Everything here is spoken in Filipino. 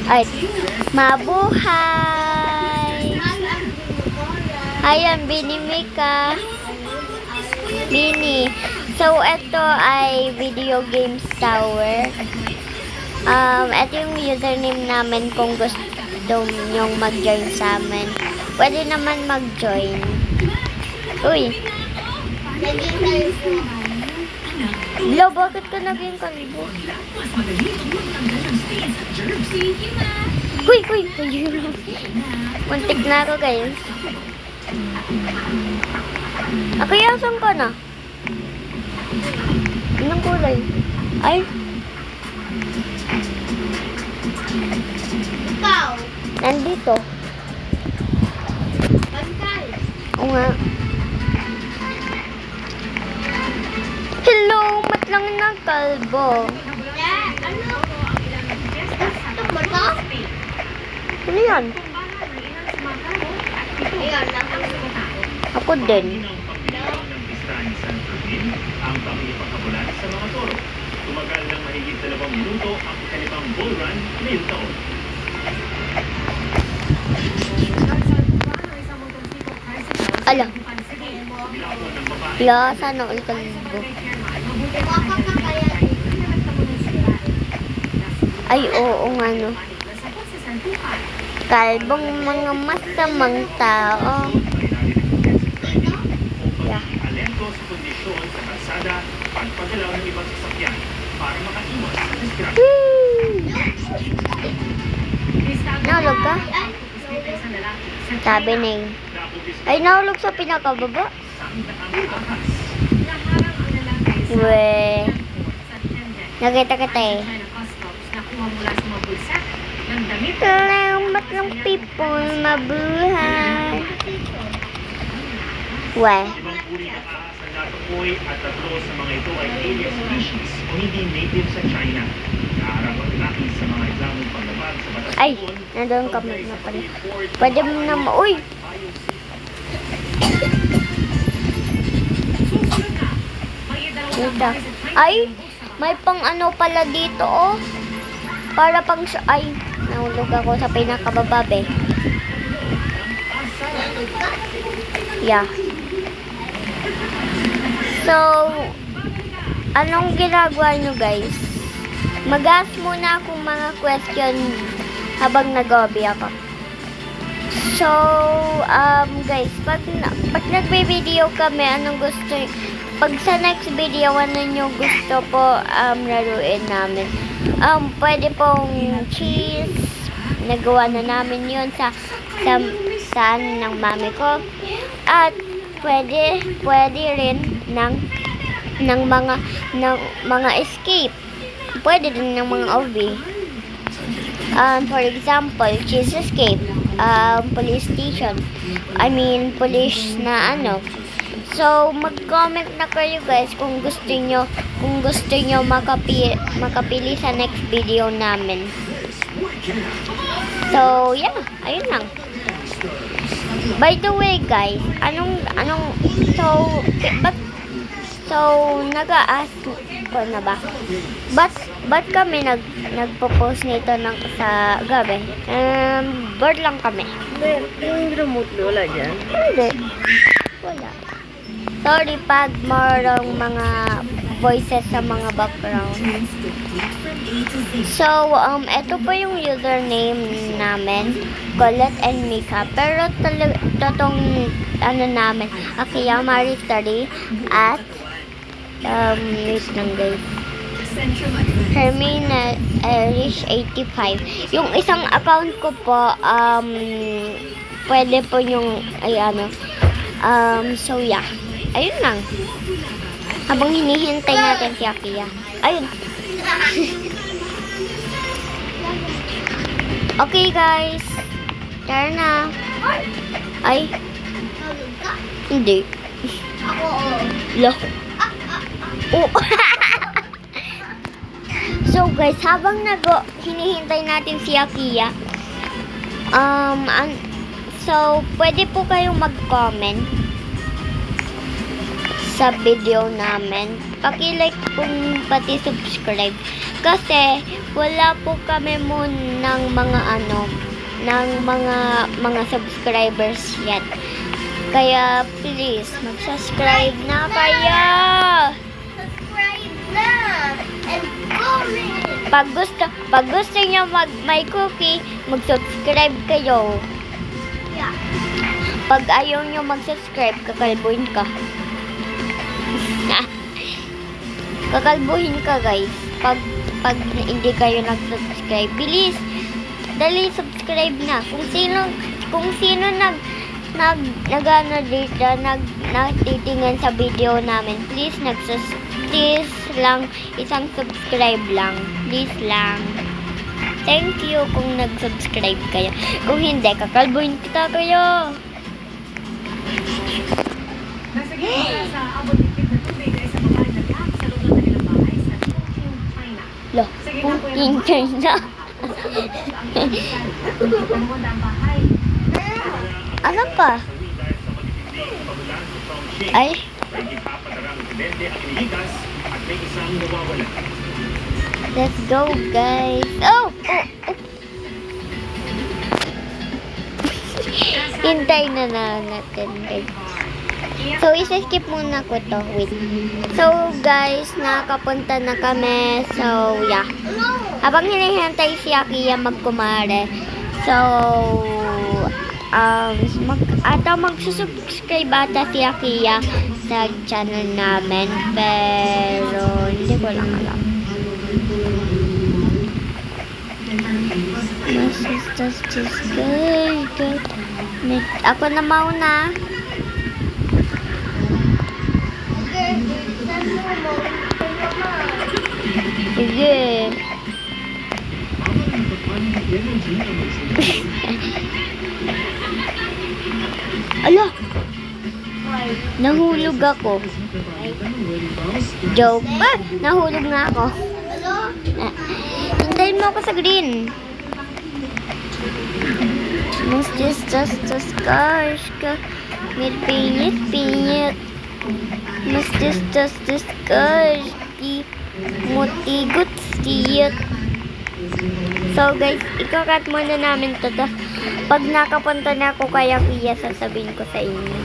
Ay, mabuhay! Ayan, Bini Mika. Bini. So, ito ay Video Games Tower. Ito yung username namin kung gusto nyong mag-join sa amin. Pwede naman mag-join. Uy! Lo, bakit ka naging kalbo? Uy! Muntik na ako, guys. Akayasan ka na. Anong kulay? Ay! Ikaw. Nandito. Pascal. Oo nga. Hello! Mat lang na kalbo. Ano? Gusto mo to? Ano yan? Ayan lang. Ako din. Ang pakikipaghabulan sa mga toro. Tumagal ng mahigit 2 minuto ang kanilang bull run ngayong taon. Ala. La, sana all kalbo. Wakak na kaya. Ay, oo nga no. Kalbong mga masamang tao. Yeah. Alento sa kondisyon sa kalsada, pagpagalaw ng ibang sasakyan para makaiwas sa disgrasya. Nahulog ka? Sabi na yun. Ay, nahulog sa pinakababa. Weh. Nakita kita eh. Salamat ng people, mabuhay. Weh. Ibang uri ng ahas ang natukoy at 3 sa mga ito ay alien species o hindi native sa China. Naharap ang laki sa mga eklamong paglabag sa batas. Ay, nandun ka na pala. Pwede mo na uy! Ganda. Ay, may pang ano pala dito oh. Para pang ay, nahulog ako sa pinakabababe. Yeah. So, anong ginagawa nyo guys? Mag-ask muna akong mga question habang nag-hobby ako. So, guys, pag nagbe-video kami, anong gusto, pag sa next video, ano nyo gusto po laruin namin? Pwede pong cheese, nagawa na namin yun sa saan ng mami ko. At pwede rin ng mga escape. Pwede din ng mga OV. For example, cheese escape, police station. Police na ano. So, mag-comment na kayo guys kung gusto nyo makapili sa next video namin. So, yeah, ayun lang. By the way guys, nag-a-ask ko na ba? Ba't kami nagpo-post nito sa gabi? Bored lang kami. Yung remote wala dyan. Hindi. Wala. Sorry pag mayroong mga voices sa mga background. So, ito po yung username namin, Colette and Mika. Pero totong namin, Akiyamari3 at wait lang guys. Hermina Erich 85. Yung isang account ko po, pwede po yung, so yeah. Ayun lang. Habang hinihintay natin si Akiya. Ayun. Okay guys. Tara na. Ay. Hindi. Ako, Lo. Oh. So guys, habang hinihintay natin si Akiya, so pwede po kayong mag-comment sa video namin. Paki-like kung pati subscribe. Kasi wala po kami ng mga ng mga subscribers yet. Kaya please, mag-subscribe na kayo! Subscribe na! And comment! Pag gusto niyo may cookie, mag-subscribe kayo. Yeah. Pag ayaw niyo mag-subscribe, kakalbuhin ka. Kakalbuhin ka, guys. Pag hindi kayo nag-subscribe, bilis. Dali, subscribe na. Kung sino nagano dito, nagtitingin sa video namin, please lang, isang subscribe lang. Please lang. Thank you kung nag-subscribe kayo. Kung hindi, kakalbuhin kita kayo. Nasa gitna sa abot dikit na tubig ay sa babae na lahat sa lugar na nilang bahay sa Chongqing, China. Lo, puking China. Panahon na ang bahay. Ano pa? Ay, May ipapadarang insidente ang inigas at may isang nawawala. let's go, guys. Oh! Hintay na natin, guys. So, isa-skip muna ko to. Wait. So, guys, nakapunta na kami. So, yeah. Habang hinihintay si Akiya magkumare. So, magsusubscribe ata si Akiya sa channel namin. Pero, hindi ko lang alam. My sister's just good. Ako na mauna. Sige. Ala! Nahulog ako. Joke ba? Nahulog na ako. Hintayin mo ako sa green. Mas just gosh ka. Pinyit. Mas just gosh. Mutigot siyat. So guys, ikakat muna namin to. Pag nakapunta na ako kay Akiya, sasabihin ko sa inyo.